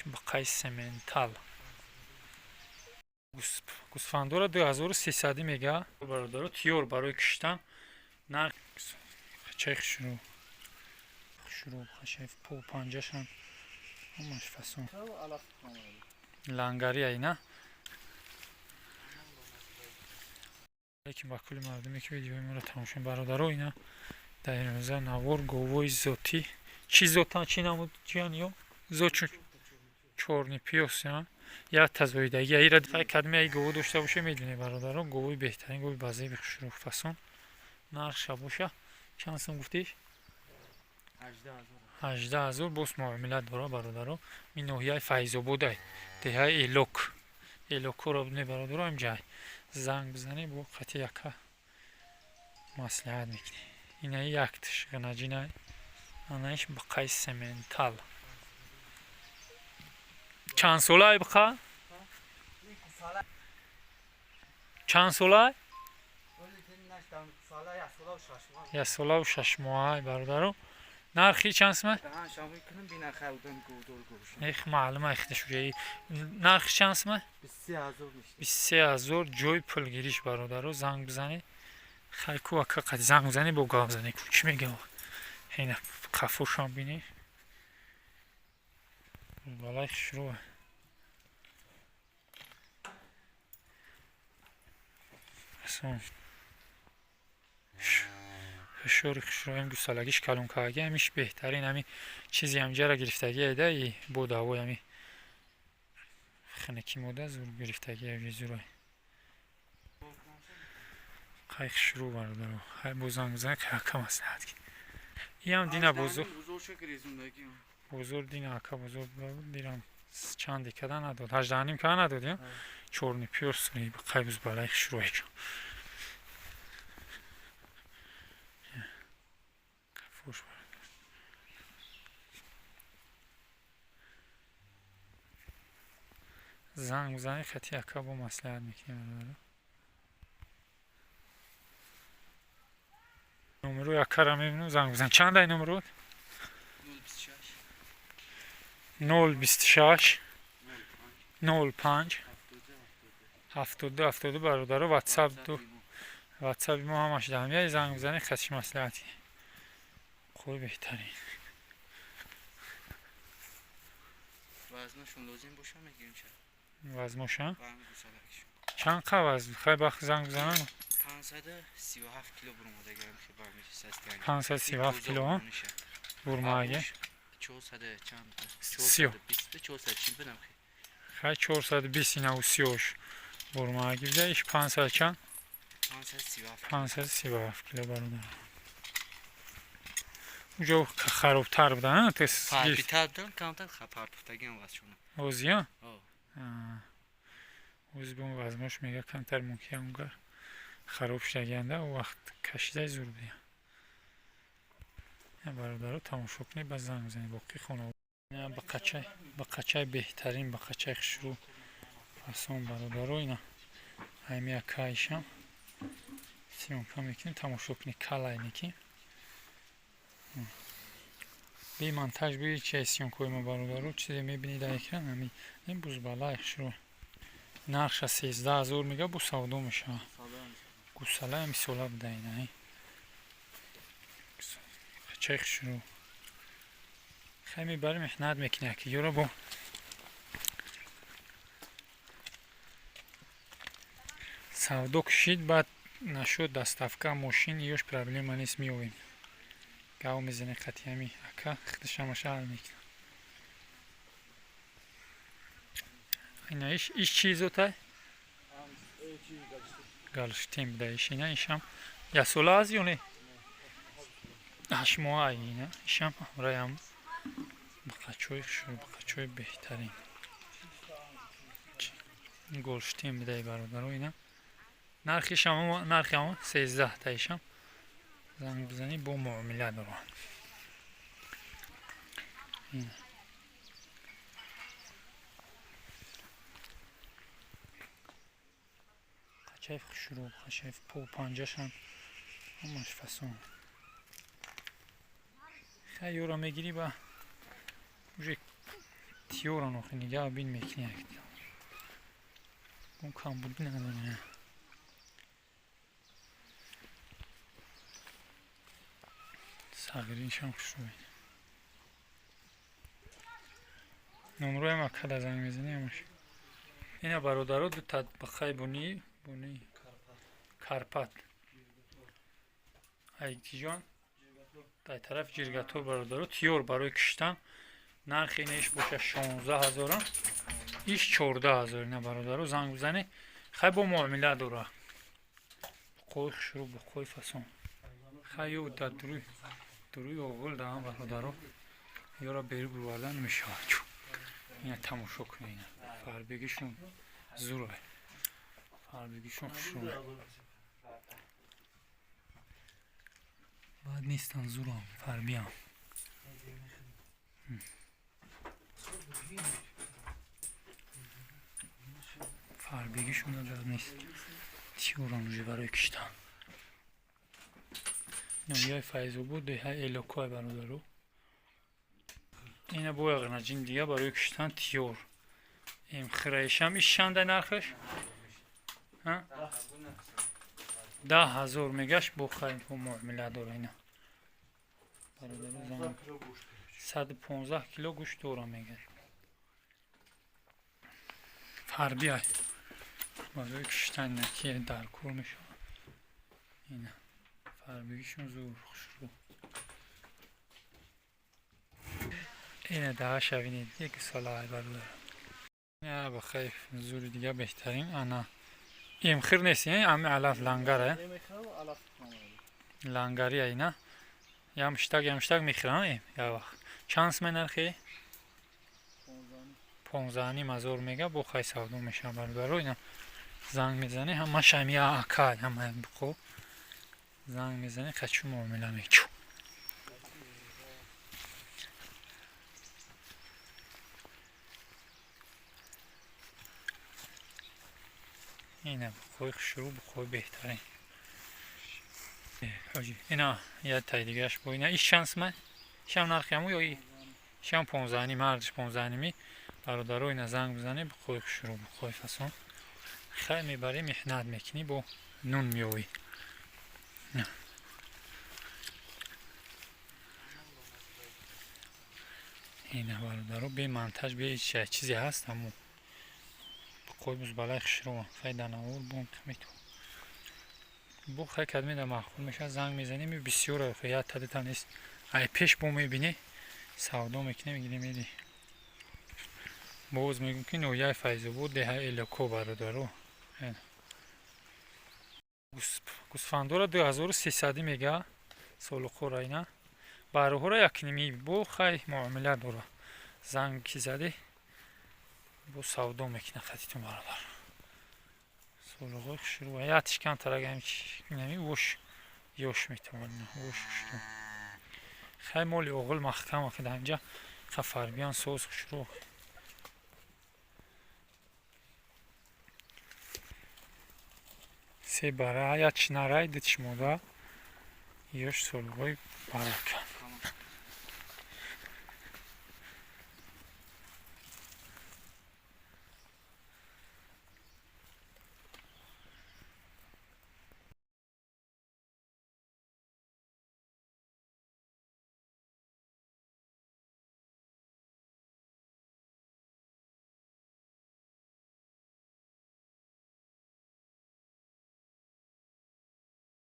бақай сементал гӯсфандора 2300 мега бародаро тиёр барои киштан нарх хачай хушрӯ хачай пол панҷашам ҳамаш фасон лангари айна лекин ба кулли мардуме ки видеои моро тамошо бародаро ина дар роза навор говои зотӣ чӣ зотан чӣ намуд ҷиён ё зочу чорни пиёс я як тазоидаги ира кадме ай гово дошта боша медуне бародаро говои беҳтарин говои базеби хушрӯ фасон нархша боша чанд сум гуфтиш 18000 бос муомилат дора бародаро ин ноҳияи файзободай деҳаи элокро бине бародаро ҳамҷай занг бизанӣ бо қати яка маслиҳат мекунӣ инаи яктиш ғанаҷинай анаиш бақай сементал чанд солай бақа чанд солай як солаву 6 моҳай бародаро нархи чанд сумай их маълума ихтишуҷаи нархи чанд сумай 23000 ҷои пулгириш бародаро занг бизанӣ хайку ака қад занг бизанӣ бо гап занӣ ку чӣ мегав ина қафошам бинӣ балай хушрӯа ҳушёри хушрӯем гусалагиш калонкагаги ҳамиш беҳтарин ҳами чизи ҳамҷара гирифтаги айда и бо давои ҳами хиники мода зур гирифтаги ҳави зурай қай хушрӯ бародаро ҳай бо занг бизан ака маслиҳат ки иам дина бозор дина ака бозор дирам чанд декада надод 18 када надод я чорни пиёс қай буз балай хушрӯе занг бизанӣ хати яка бо маслиҳат мекунӣ номеро якара мебинам занг бизан чанд ай номерот 026 05 72 бародаро ватсаби мо ҳамаш даҳмияи занг бизанӣ хатиш маслиҳати خوی بهترین وزنشون لازم باشه میگیم چه وزنشون چند قه وزن خیلی بخ زنگ بزنن 537 کیلو برماده گرم خیلی برمیشه سستگانی 537 کیلو ها برماده 400 چند 420 440 بدم خیلی 420 اینا و 30 برماده بده ایش 500 چند 537 کیلو برماده اونجا خرابتر بودن پارپیتر بودن کمتر پارپیتگی هم وزشونه اوزی ها؟ اوزی به اون وزماش میگه کمتر ممکنه اونگار خراب شدگنده و وقت کشیده زور بیا برادر رو تماشا کنی باز زنگ بزنی باقی خونه با قچه بهترین با قچه خشرو فاسون برادر رو اینا همی اکایشم سیونکا میکنیم تماشا کنی کلای میکنیم بی монтаж بی چه سیونکوی ما برادر چیزی میبینید در اکران همین این بوز بالای خشرو نرخش 13000 میگه بو سودو میشه گوساله همی سولا بده اینه چه خشرو خیلی برای محنت میکنه که یورا بو سودو کشید بعد نشد دستافکا ماشین یوش پرابلم نیست میویم گاو میزنه خطی همی اکا خودش هم شعر میکنه اینا ایش چیزو تای؟ گلشتیم بده ایش اینا ایشم یا سولا از یونه؟ 8 ماه اینا ایشم برای هم بقچوی بهترین گلشتیم بده برادر اینا نرخیش هم 13 تا ایشم زنگ بزنی با معامله دارم قچایف خشروب قچایف پول پنجش هم همش فسون خیلی را میگیری با тиёран охи нигаҳ бин мекунӣ. Он кам буд надонӣ. Сагириншам хушрӯй. Номрӯям акада занг мезанӣ амаш. Ина бародаро ду татбақаи буни Карпат. Айгиҷон дар тарафи Ҷиргатор бародаро тиёр барои киштан. Нархи инаш боша 16000, иш 14000. Ина бародаро занг бизанӣ. Хай бо муомила дора. Қой хушрӯ бо қой фасон. Хай ё дар дуруи оғил даам бародаро. Ёра бери бурвардан мешавад. Ина тамошо кунед. Фарбегишон зурай. Фарбегишон хушрӯ. Баъд нестан зурам, фарбиам. Фарбегишон баъд нест. Тиёрам уже барои киштан. Номияи Файзобод деҳаи Элокой бародаро. Ина бо яғнаҷин дига барои киштан тиёр. Им хираишам иш чанда нархаш? 10000 мегаш бо хай бо муомила дора ина. Бародаро занг 115 кило гӯшт дора мегаш. Фарбиай. барои киштан ки дар кор мешавад. Ина фарбигишон зур хушрӯ. Ина daha шавинед як сола бародар. Я ба хайф зури дига беҳтарин ана имхир нест ами алаф лангара лангари айна ямштаг мехирам я вақт чанс менархи 15000 мега бо хай савдо мешавад бародаро. Ина занг мезанӣ ҳамаш ҳамия акай ҳамаи бихо занг мезанӣ қачу муомила мечу. ина бухой хушрӯ бухой беҳтарин. ина я тай дигаш бо ина иш чансма шам нархиаму ё шам 15 мардш 15 бародаро. ина занг бизанӣ бухой хушрӯ бухой фасон хай мебарӣ меҳнат мекунӣ бо нун меёвӣ. ина бародаро бе монтаж бе чизе ҳаст аммо қой бузбалай хушрӯ хай данавор бон мету бо хай кадмеда махкум мешавад. занг мезанӣ бисёр я тадита нест ай пеш бо мебинӣ савдо мекунӣ мегирӣ медӣ. боз мегӯм ки ноҳияи Файзобод деҳаи Элоко бародаро. гӯсфандора 2300 мега солуқора ина бароҳора 1.5 бо хай муомила дора. занг ки задӣ бо савдо мекуна хатитон бародар. солуғои хушрӯ я тишкан тарагами нами вош ёш метавон вош хушрӯ хай моли оғил маҳкам акада инҷа ха фарбиян соз хушрӯ. се бара я чинарай дитишмода ёш солуғои барака.